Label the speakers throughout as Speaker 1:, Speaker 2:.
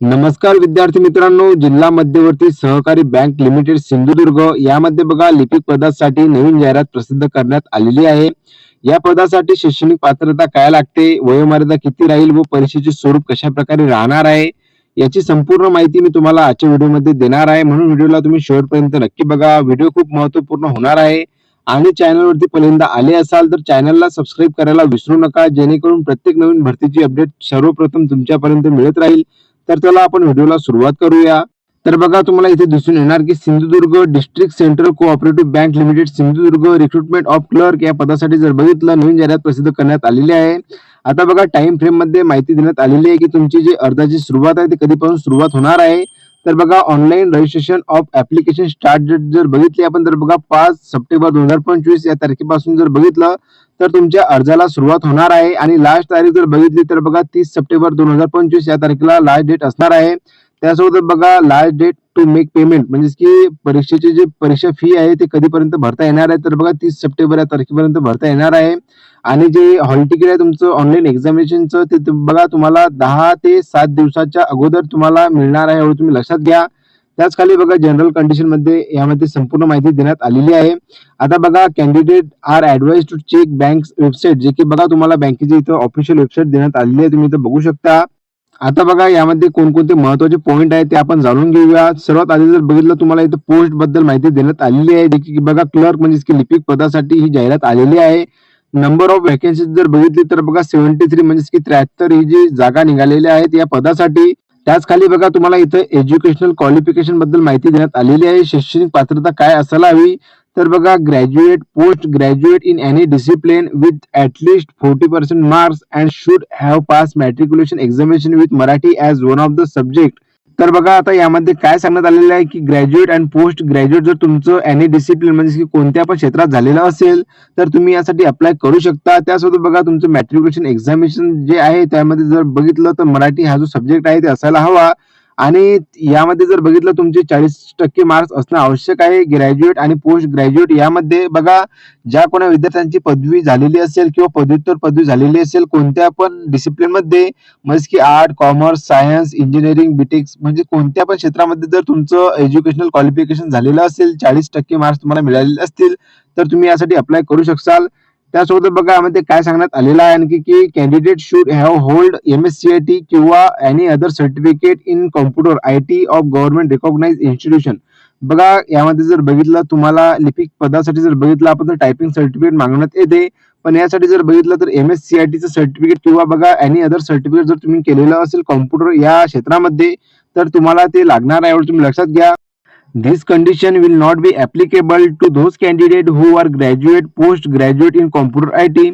Speaker 1: नमस्कार विद्यार्थी मित्रांनो, जिल्हा मध्यवर्ती सहकारी बँक लिमिटेड सिंधुदुर्ग यामध्ये बघा लिपिक पदासाठी नवीन जाहिरात प्रसिद्ध करण्यात आलेली आहे. या पदासाठी शैक्षणिक पात्रता काय लागते, वयोमर्यादा किती राहील व परीक्षेचे स्वरूप कशा प्रकारे राहणार आहे, याची संपूर्ण माहिती मी तुम्हाला आजच्या व्हिडिओमध्ये देणार आहे. म्हणून व्हिडिओला तुम्ही शेवटपर्यंत नक्की बघा. व्हिडिओ खूप महत्त्वपूर्ण होणार आहे. आणि चॅनलवरती पहिल्यांदा आले असाल तर चॅनलला सबस्क्राईब करायला विसरू नका, जेणेकरून प्रत्येक नवीन भरतीची अपडेट सर्वप्रथम तुमच्यापर्यंत मिळत राहील. तर चला आपण व्हिडिओला सुरुवात करूया. तर बघा तुम्हाला इथे दिसून येणार की Sindhudurg district central cooperative bank limited Sindhudurg recruitment of clerk या पदासाठी जर बघितलं नवीन जाहिरात प्रसिद्ध करण्यात आलेली आहे. आता बघा टाइम फ्रेम मध्ये माहिती देण्यात आलेली आहे की तुमची जी अर्जाची सुरुवात आहे ती कधीपासून सुरुवात होणार आहे. तर बघा online registration of application start date जर बघितली आपण तर बघा 5 सप्टेंबर 2025 या तारखेपासून जर बघितलं तर तुमच्या अर्जाला सुरुवात होणार आहे. आणि लास्ट तारीख जर बघितली तर बघा 30 सप्टेंबर 2025 या तारखेला लास्ट डेट असणार आहे. त्यासोबत बघा last date to make payment म्हणजे की परीक्षेची जी परीक्षा फी आहे ते कधीपर्यंत भरता येणार आहे तर बघा 30 सप्टेंबर या तारखेपर्यंत भरता येणार आहे. आणि जे हॉल तिकीट आहे तुमचं ऑनलाईन एक्झामिनेशनचं ते बघा तुम्हाला 10 ते 7 दिवसाच्या अगोदर तुम्हाला मिळणार आहे, एवढं तुम्ही लक्षात घ्या. त्याच खाली बघा जनरल कंडिशन मध्ये यामध्ये संपूर्ण माहिती देण्यात आलेली आहे. आता बघा candidate are advise to check bank website, जे की बघा तुम्हाला बँकेची इथं ऑफिशियल वेबसाईट देण्यात आलेली आहे, तुम्ही इथं बघू शकता. आता बघा यामध्ये कोणकोणते महत्वाचे पॉईंट आहेत ते आपण जाणून घेऊया. सर्वात आधी जर बघितलं तुम्हाला इथं पोस्ट बद्दल माहिती देण्यात आलेली आहे, जे की बघा क्लर्क म्हणजे की लिपिक पदासाठी ही जाहिरात आलेली आहे. नंबर ऑफ वॅकन्सी जर बघितली तर बघा 73 म्हणजे की 73 ही जी जागा निघालेल्या आहेत या पदासाठी. त्याच खाली बघा तुम्हाला इथं एज्युकेशनल क्वालिफिकेशन बद्दल माहिती देण्यात आलेली आहे. शैक्षणिक पात्रता काय असायला हवी तर बघा graduate post graduate in any discipline with at least 40% marks and should have pass matriculation examination with Marathi as one of the subject. तर बघा आता यामध्ये काय सांगण्यात आलेलं आहे की ग्रॅज्युएट अँड पोस्ट ग्रॅज्युएट जर तुमचं एनी डिसिप्लिन म्हणजे की कोणत्या पण क्षेत्रात झालेलं असेल तर तुम्ही यासाठी अप्लाय करू शकता. त्यासोबत बघा तुमचं मॅट्रिक्युलेशन एक्झामिनेशन जे आहे त्यामध्ये जर बघितलं तर मराठी हा जो सब्जेक्ट आहे ते असायला हवा. आणि यामध्ये जर बघितलं तुमचे 40% मार्क्स असणं आवश्यक आहे. ग्रॅज्युएट आणि पोस्ट ग्रॅज्युएट यामध्ये बघा ज्या कोणा विद्यार्थ्यांची पदवी झालेली असेल किंवा पदव्युत्तर पदवी झालेली असेल कोणत्या पण डिसिप्लिन मध्ये म्हणजे की art commerce science engineering BTech म्हणजे कोणत्या पण क्षेत्रामध्ये जर तुमचं एज्युकेशनल क्वालिफिकेशन झालेलं असेल 40% मार्क्स तुम्हाला मिळालेले असतील तर तुम्ही यासाठी अप्लाय करू शकाल. त्यासोबत बघा यामध्ये काय सांगण्यात आलेलं आहे आणखी की candidate should have hold MSCIT किंवा any other certificate in computer IT of government recognise institution. बघा यामध्ये जर बघितलं तुम्हाला लिपिक पदासाठी जर बघितलं आपण तर टायपिंग सर्टिफिकेट मागण्यात येते, पण यासाठी जर बघितलं तर MSCIT चं सर्टिफिकेट किंवा बघा एनी अदर सर्टिफिकेट जर तुम्ही केलेलं असेल कॉम्प्युटर या क्षेत्रामध्ये तर तुम्हाला ते लागणार आहे, एवढं तुम्ही लक्षात घ्या. This condition will not be applicable to those candidates who are graduate, post graduate in computer IT.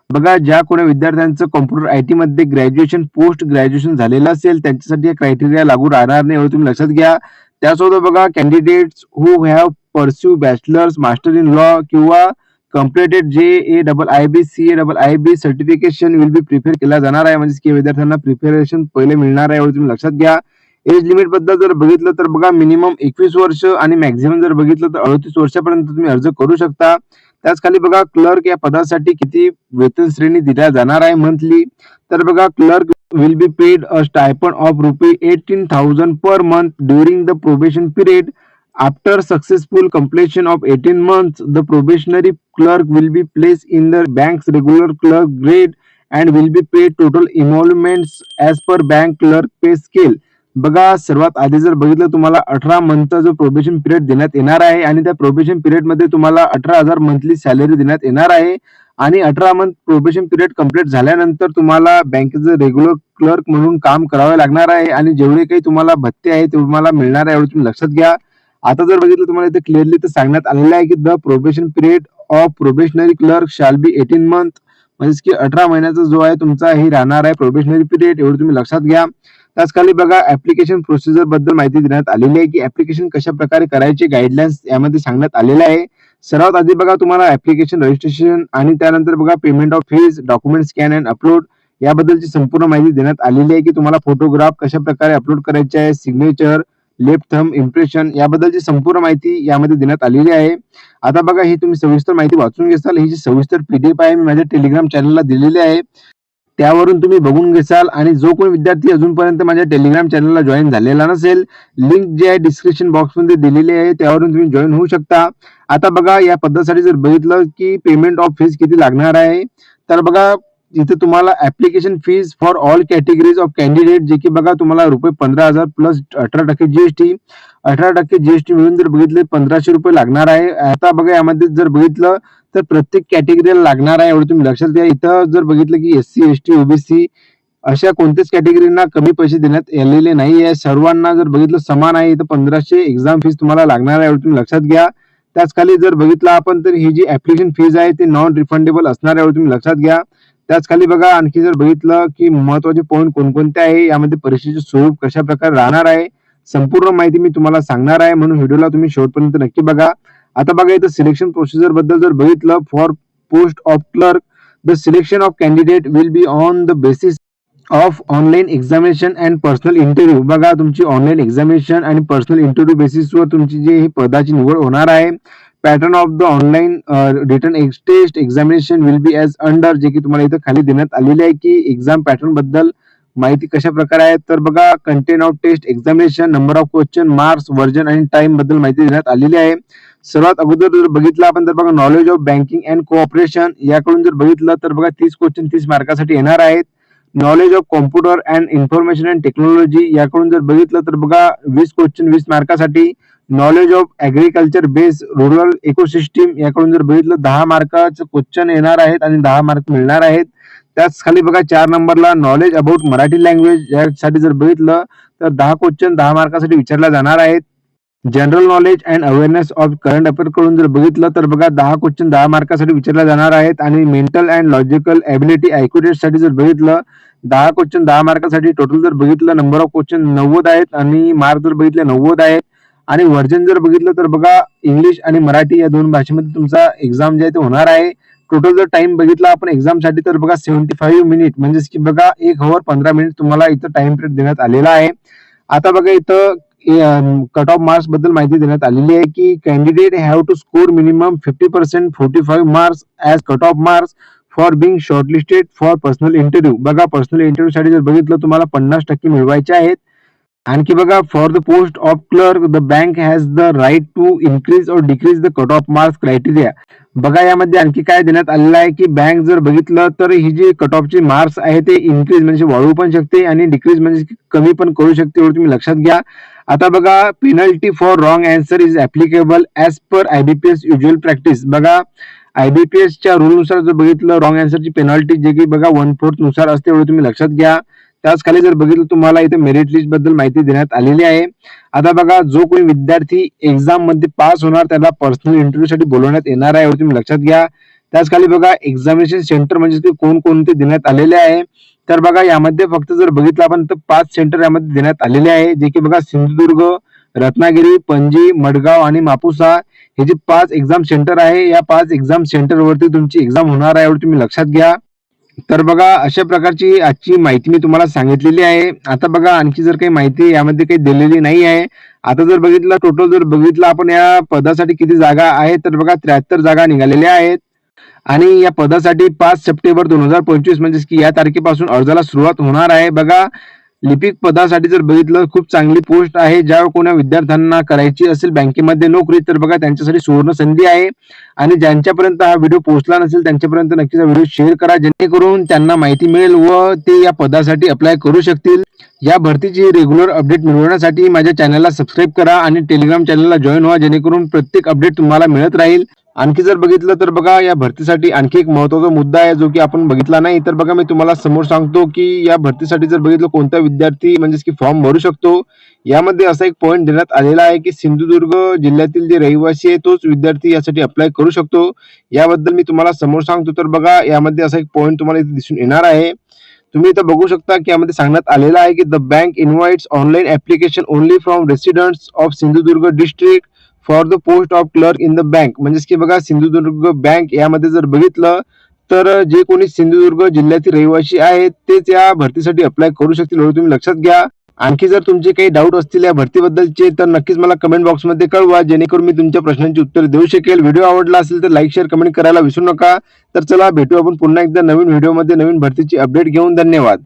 Speaker 1: बघा ज्या कोणी विद्यार्थ्यांचं कॉम्प्युटर IT मध्ये ग्रॅज्युएशन पोस्ट ग्रॅज्युएशन झालेलं असेल त्यांच्यासाठी क्रायटेरिया लागू राहणार नाही, एवढं तुम्ही लक्षात घ्या. त्यासोबत बघा candidates who have pursue bachelors master in law किंवा completed JAIIB CAIIB certification will be prefer केला जाणार आहे, म्हणजे की विद्यार्थ्यांना प्रिपेरेशन पहिले मिळणार आहे, एवढं तुम्ही लक्षात घ्या. एज लिमिट बद्दल जर बघितलं तर बघा मिनिमम 21 वर्ष आणि मॅक्झिमम जर बघितलं तर 38 वर्षापर्यंत तुम्ही अर्ज करू शकता. त्याच खाली बघा क्लर्क या पदासाठी किती वेतन श्रेणी दिल्या जाणार आहे मंथली. तर बघा clerk will be paid a stipend of ₹18,000 per month during the probation period. After successful completion of 18 months, the probationary clerk will be placed in the bank's regular clerk grade and will be paid total emoluments as per bank clerk pay scale. बघा सर्वात आधी जर बघितलं तुम्हाला 18 month जो probation period देण्यात येणार आहे आणि त्या प्रोबेशन पिरियड मध्ये तुम्हाला 18,000 मंथली सॅलरी देण्यात येणार आहे. आणि 18 मंथ प्रोबेशन पिरियड कंप्लीट झाल्यानंतर तुम्हाला बँकेचं रेग्युलर क्लर्क म्हणून काम करावे लागणार आहे आणि जेवढे काही तुम्हाला भत्ते आहे ते तुम्हाला मिळणार आहे, एवढं तुम्ही लक्षात घ्या. आता जर बघितलं तुम्हाला इथे क्लिअरली तर सांगण्यात आलेलं आहे की the probation period of probationary clerk shall be 18 month, म्हणजे की 18 महिन्याचा जो आहे तुमचा हे राहणार आहे प्रोबेशनरी पिरियड, एवढं तुम्ही लक्षात घ्या. त्याच खाली बघा ऍप्लिकेशन प्रोसिजर बद्दल माहिती देण्यात आलेली आहे की ऍप्लिकेशन कशा प्रकारे करायचे गाईडलाईन्स यामध्ये सांगण्यात आलेले आहे. सर्वात आधी बघा तुम्हाला ऍप्लिकेशन रजिस्ट्रेशन आणि त्यानंतर बघा payment of fees document scan and upload याबद्दलची संपूर्ण माहिती देण्यात आलेली आहे की तुम्हाला फोटोग्राफ कशा प्रकारे अपलोड करायचे आहे, सिग्नेचर लेफ्ट थंब इम्प्रेशन याबद्दलची संपूर्ण माहिती यामध्ये देण्यात आलेली आहे. आता बघा ही तुम्ही सविस्तर माहिती वाचून घेसाल, ही जी सविस्तर PDF आहे मी माझ्या टेलिग्राम चॅनलला दिलेली आहे. त्यावरून तुम्ही बघून घेसाल. आणि जो कोणी विद्यार्थी अजूनपर्यंत माझ्या टेलिग्राम चॅनलला जॉईन झालेला नसेल, लिंक जी आहे डिस्क्रिप्शन बॉक्समध्ये दिलेली आहे, त्यावरून तुम्ही जॉईन होऊ शकता. आता बघा या पद्धतीसाठी जर बघितलं की पेमेंट ऑफ फीज किती लागणार आहे, तर बघा इथे तुम्हाला application fees for all categories of candidate, जे की बघा तुम्हाला ₹15,000 प्लस 18% जीएसटी, 18% जीएसटी मिळून जर बघितले ₹1,500 लागणार आहे. आता बघा यामध्ये जर बघितलं तर प्रत्येक कॅटेगरीला लागणार आहे, एवढं तुम्ही लक्षात घ्या. इथं जर बघितलं की एससी, एसटी, ओबीसी अशा कोणत्याच कॅटेगरीना कमी पैसे देण्यात आलेले नाही आहे. सर्वांना जर बघितलं समान आहे. इथं 1500 एक्झाम फीस तुम्हाला लागणार आहे, एवढं तुम्ही लक्षात घ्या. त्याच खाली जर बघितलं आपण तर ही जी ऍप्लिकेशन फीज आहे ते नॉन रिफंडेबल असणार आहे, एवढं तुम्ही लक्षात घ्या. त्याच खाली बघा आणखी जर बघितलं की महत्वाचे पॉईंट कोणकोणते आहे, यामध्ये परीक्षेचे स्वरूप कशा प्रकारे राहणार आहे, संपूर्ण माहिती मी तुम्हाला सांगणार आहे, म्हणून व्हिडिओला तुम्ही शेवटपर्यंत नक्की बघा. आता बघा इथं सिलेक्शन प्रोसिजर बद्दल जर बघितलं, for post of clerk the selection of candidate will be on the basis of online examination and personal interview. बघा तुमची ऑनलाईन एक्झामिनेशन आणि पर्सनल इंटरव्ह्यू बेसिसवर तुमची जी ही पदाची निवड होणार आहे. Pattern of the online written test examination will be as under, जे की तुम्हाला इथं खाली देण्यात आलेले आहे की एक्झाम पॅटर्न बद्दल माहिती कशा प्रकारे आहे. तर बघा content of test examination, number of question, marks, version आणि टाइम बद्दल माहिती देण्यात आलेली आहे. सर्वात अगोदर जर बघितलं आपण तर बघा knowledge of banking and cooperation, याकडून जर बघितलं तर बघा 30 क्वेश्चन 30 मार्कासाठी येणार आहेत. Knowledge of computer and information and technology, याकडून जर बघितलं तर बघा 20 क्वेश्चन 20 मार्कासाठी. Knowledge of agriculture based rural ecosystem, याकडून जर बघितलं 10 मार्काचं क्वेश्चन येणार आहेत आणि 10 मार्क मिळणार आहेत. त्याच खाली बघा 4 नंबरला नॉलेज अबाउट मराठी लँग्वेज, यासाठी जर बघितलं तर 10 क्वेश्चन 10 मार्कासाठी विचारला जाणार आहेत. General knowledge and awareness of current affair कडून जर बघितलं तर बघा 10 क्वेश्चन 10 मार्कासाठी विचारला जाणार आहेत. आणि मेंटल अँड लॉजिकल एबिलिटी साठी जर बघितलं 10 क्वेश्चन 10 मार्कासाठी. टोटल जर बघितलं नंबर ऑफ क्वेश्चन 90 आहेत आणि मार्क जर बघितले 90 आहेत. आणि व्हर्जन जर बघितलं तर बघा इंग्लिश आणि मराठी या दोन भाषेमध्ये तुमचा एक्झाम जे आहे ते होणार आहे. टोटल जर टाइम बघितला आपण एक्झामसाठी तर बघा 75 मिनिट, म्हणजेच की बघा 1 hour 15 मिनिट तुम्हाला इथं टाइम पिरियड देण्यात आलेला आहे. आता बघा इथं कट ऑफ मार्क्स बद्दल माहिती देण्यात आलेली आहे की candidate have to score minimum 50% 45 marks as cut off marks for being shortlisted for personal interview. बघा पर्सनल इंटरव्ह्यू साठी जर बघितलं तुम्हाला 50% मिळवायचे आहेत. आणखी बघा for the post of clerk the bank has the right to increase और decrease the cut off marks criteria. बघा यामध्ये आणखी काय देण्यात आलेलं आहे की बँक जर बघितलं तर ही जी कट ऑफची मार्क्स आहे ते इन्क्रीज म्हणजे वाढवू पण शकते आणि डिक्रीज म्हणजे कमी पण करू शकते, एवढं तुम्ही लक्षात घ्या. आता बघा penalty for wrong answer is applicable as per IBPS usual practice. बघा आयबीपीएसच्या रूलनुसार जर बघितलं रॉंग अँसरची पेनल्टी जे की बघा 1/4 नुसार असते, एवढं तुम्ही लक्षात घ्या. त्याच खाली जर बघितलं तुम्हाला इथे मेरिट लिस्ट बद्दल माहिती देण्यात आलेली आहे. आता बघा जो कोणी विद्यार्थी एक्झाम मध्ये पास होणार त्याला पर्सनल इंटरव्ह्यू साठी बोलवण्यात येणार आहे, एवढं तुम्ही लक्षात घ्या. त्याच खाली बघा एक्झामिनेशन सेंटर म्हणजे कोणकोणते देण्यात आलेले आहे. तर बघा यामध्ये फक्त जर बघितलं आपण तर 5 सेंटर यामध्ये देण्यात आलेले आहे, जे की बघा सिंधुदुर्ग, रत्नागिरी, पणजी, मडगाव आणि मापुसा हे जे 5 एक्झाम सेंटर आहे. या 5 एक्झाम सेंटर वरती तुमची एक्झाम होणार आहे, एवढं तुम्ही लक्षात घ्या. तर बघा अशा प्रकारची आजची माहिती मी तुम्हाला सांगितलेली आहे. आता बघा आणखी जर काही माहिती यामध्ये काही दिलेली नाही आहे. आता जर बघितलं टोटल जर बघितलं आपण या पदासाठी किती जागा आहेत तर बघा 73 जागा निघालेल्या आहेत. आणि या पदासाठी 5 सप्टेंबर 2025 म्हणजे की या तारखेपासून अर्जाला सुरुवात होणार आहे. बघा लिपिक पदासाठी जर बघितलं खूप चांगली पोस्ट आहे. ज्या कोणा विद्यार्थ्यांना करायची असेल बँकेमध्ये नोकरी तर बघा त्यांच्यासाठी सुवर्ण संधी आहे. आणि ज्यांच्यापर्यंत हा व्हिडिओ पोहोचला नसेल त्यांच्यापर्यंत नक्कीच हा व्हिडिओ शेअर करा, जेणेकरून त्यांना माहिती मिळेल व ते या पदासाठी अप्लाय करू शकतील. या भरतीची रेग्युलर अपडेट मिळवण्यासाठी माझ्या चॅनलला सबस्क्राईब करा आणि टेलिग्राम चॅनलला जॉईन व्हा, जेणेकरून प्रत्येक अपडेट तुम्हाला मिळत राहील. आणखी जर बघितलं तर बघा या भरतीसाठी आणखी एक महत्त्वाचा मुद्दा आहे जो की आपण बघितला नाही. तर बघा मी तुम्हाला समोर सांगतो की या भरतीसाठी जर बघितलं कोणता विद्यार्थी म्हणजे की फॉर्म भरू शकतो. यामध्ये असा एक पॉईंट देण्यात आलेला आहे की सिंधुदुर्ग जिल्ह्यातील जे रहिवासी आहे तोच विद्यार्थी यासाठी अप्लाय करू शकतो. याबद्दल मी तुम्हाला समोर सांगतो. तर बघा यामध्ये असा एक पॉईंट तुम्हाला इथे दिसून येणार आहे. तुम्ही इथं बघू शकता की यामध्ये सांगण्यात आलेलं आहे की the bank invites online application only from residents of Sindhudurg district for the post of clerk in the bank. म्हणजेच की बघा सिंधुदुर्ग बँक यामध्ये जर बघितलं तर जे कोणी सिंधुदुर्ग जिल्ह्यातील रहिवासी आहेत तेच या भरतीसाठी अप्लाय करू शकतील, एवढं तुम्ही लक्षात घ्या. आणखी जर तुमचे काही डाऊट असतील या भरतीबद्दलचे तर नक्कीच मला कमेंट बॉक्समध्ये कळवा, जेणेकरून मी तुमच्या प्रश्नांची उत्तर देऊ शकेल. व्हिडिओ आवडला असेल तर लाईक शेअर कमेंट करायला विसरू नका. तर चला भेटू आपण पुन्हा एकदा नवीन व्हिडिओमध्ये नवीन भरतीची अपडेट घेऊन. धन्यवाद.